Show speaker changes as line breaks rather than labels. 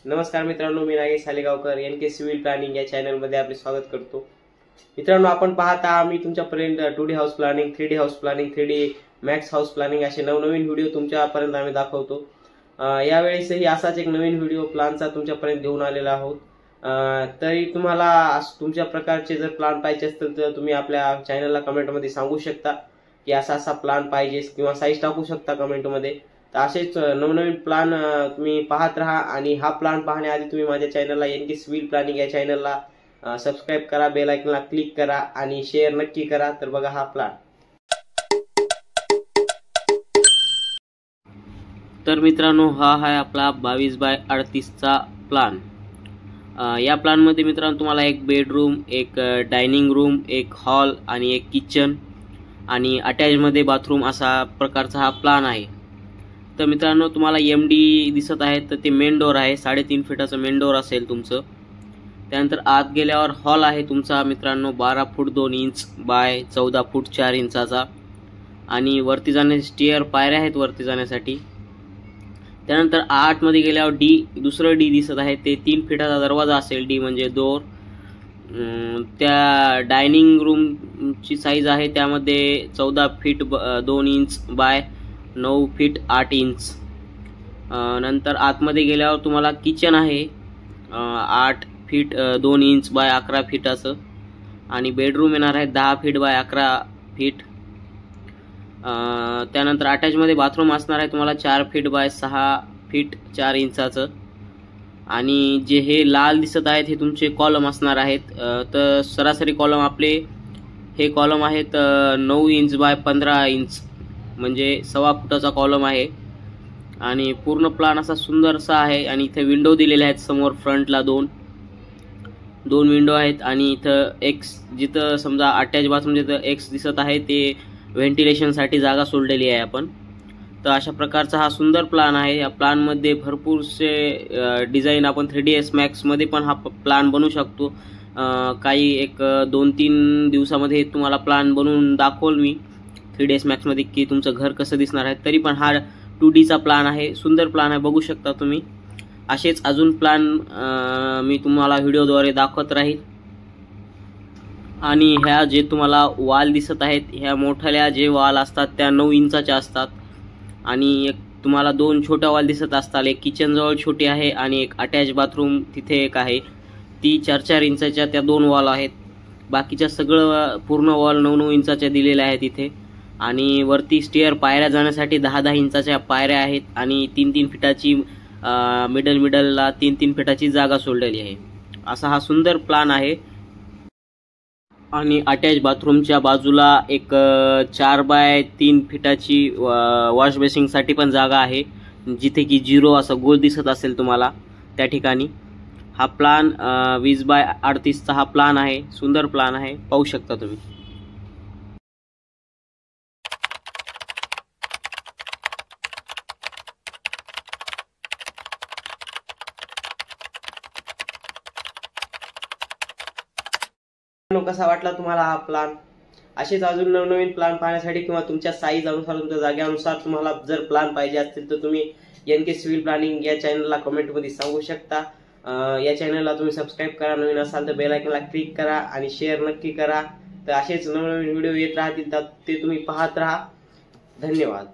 नमस्कार मित्रांनो, मी Nagesh सालेगावकर NK civil planning या चॅनलमध्ये आपले स्वागत करतो। मित्रांनो, आपण पाहता आम्ही तुमच्यापर्यंत 2D house planning, 3D house planning, 3D max house planning असे नवनवीन व्हिडिओ तुमच्यापर्यंत आम्ही दाखवतो। यावेळेसही असाच एक नवीन व्हिडिओ प्लॅनचा तुमच्यापर्यंत घेऊन आलेला आहोत। तरी तुम्हाला तुमच्या प्रकारचे जर प्लॅन पाहिजे असतील तर तुम्ही आपल्या चॅनलला कमेंटमध्ये सांगू शकता की असा प्लॅन पाहिजे किंवा साईज टाकू शकता कमेंटमध्ये। तर असेच नवनवीन प्लॅन तुम्ही पाहत राहा आणि हा प्लॅन पाहण्याआधी तुम्ही माझ्या चॅनलला एनके सिव्हिल प्लॅनिंग या चॅनलला सबस्क्राइब करा, बेल आयकॉनला क्लिक करा आणि शेअर नक्की करा। तर बघा हा प्लॅन। तर मित्रांनो, हा आहे आपला 22x38 चा प्लॅन। या प्लॅन मध्ये मित्रांनो तुम्हाला एक बेडरूम, एक डायनिंग रूम, एक हॉल आणि एक किचन आणि अटॅच मध्ये बाथरूम असा प्रकारचा हा प्लॅन आहे। तर मित्रांनो, तुम्हाला एमडी दिसत आहे तर ते मेन डोर आहे, 3.5 फीटाचं मेन डोर असेल तुमचं। त्यानंतर आत गेल्यावर हॉल आहे तुमचा मित्रांनो 12 फूट 2 इंच बाय 14 फूट 4 इंचाचा आणि वरती जाण्यासाठी स्टेअर पायऱ्या आहेत वरती जाण्यासाठी। त्यानंतर आतमध्ये गेल्यावर दुसरं डी दिसत आहे, ते 3 फीटाचा दरवाजा असेल, डी म्हणजे डोर। त्या डायनिंग रूमची साईज आहे त्यामध्ये 14 feet 2 inch by 9 feet 8 inch. नंतर आतमध्ये गेल्यावर तुम्हाला किचन आहे 8 फीट 2 इंच बाय 11 फीटाचं आणि बेडरूम येणार आहे 10 फीट बाय 11 फीट। त्यानंतर अटॅचमध्ये बाथरूम असणार आहे तुम्हाला 4 फीट बाय 6 फीट 4 इंचाचं आणि जे हे लाल दिसत आहेत हे तुमचे कॉलम असणार आहेत। तर सरासरी कॉलम आपले हे कॉलम आहेत 9 इंच बाय 15 इंच म्हणजे 1.25 फुटाचा कॉलम आहे आणि पूर्ण प्लॅन असा सुंदरसा आहे। आणि इथे विंडो दिलेले आहेत समोर फ्रंटला दोन विंडो आहेत आणि इथं एक्स जिथं समजा अटॅच बाथरूम जिथं एक्स दिसत आहे ते व्हेंटिलेशनसाठी जागा सोडलेली आहे आपण। तर अशा प्रकारचा हा सुंदर प्लॅन आहे। या प्लॅनमध्ये भरपूरसे डिझाईन आपण 3ds मॅक्स मध्ये पण हा प्लॅन बनवू शकतो। काही एक 2-3 दिवसामध्ये तुम्हाला प्लॅन बनवून दाखवल मी 3ds मॅक्स मध्ये की तुमचं घर कसं दिसणार आहे। तरी पण हा 2D चा प्लॅन आहे, सुंदर प्लॅन आहे, बघू शकता तुम्ही। असेच अजून प्लॅन मी तुम्हाला व्हिडिओद्वारे दाखवत राहील। आणि ह्या जे तुम्हाला वॉल दिसत आहेत ह्या मोठ्या जे वॉल असतात त्या 9 इंचाच्या असतात आणि एक तुम्हाला 2 छोट्या वॉल दिसत असतात, एक किचन जवळ छोटी आहे आणि एक अटॅच बाथरूम तिथे एक आहे, ती 4-4 इंचाच्या त्या 2 वॉल आहेत। बाकीच्या सगळं पूर्ण वॉल 9-9 इंचाच्या दिलेल्या आहेत इथे आणि वरती स्टेअर पायऱ्या जाण्यासाठी 10-10 इंचाच्या पायऱ्या आहेत आणि 3-3 फीटाची मिडलला 3-3 फीटाची जागा सोडलेली आहे। असा हा सुंदर प्लॅन आहे। आणि अटॅच बाथरूमच्या बाजूला एक 4 बाय 3 फीटाची वॉश बेसिंगसाठी पण जागा आहे, जिथे की 0 असं गोल दिसत असेल तुम्हाला त्या ठिकाणी। हा प्लॅन 20x38 चा हा प्लॅन आहे, सुंदर प्लॅन आहे, पाहू शकता तुम्ही। कसा वाटला तुम्हाला हा प्लॅन? असेच अजून नवनवीन प्लॅन पाहण्यासाठी किंवा तुमच्या साईज अनुसार तुमच्या जागेनुसार तुम्हाला जर प्लॅन पाहिजे असतील तर तुम्ही एनके सिव्हिल प्लॅनिंग या चॅनलला कमेंटमध्ये सांगू शकता। या चॅनलला तुम्ही सबस्क्राइब करा, नवीन असाल तर बेल आयकॉनला क्लिक करा आणि शेअर नक्की करा। तर असेच नवनवीन व्हिडिओ येत राहतील तर ते तुम्ही पाहत राहा। धन्यवाद।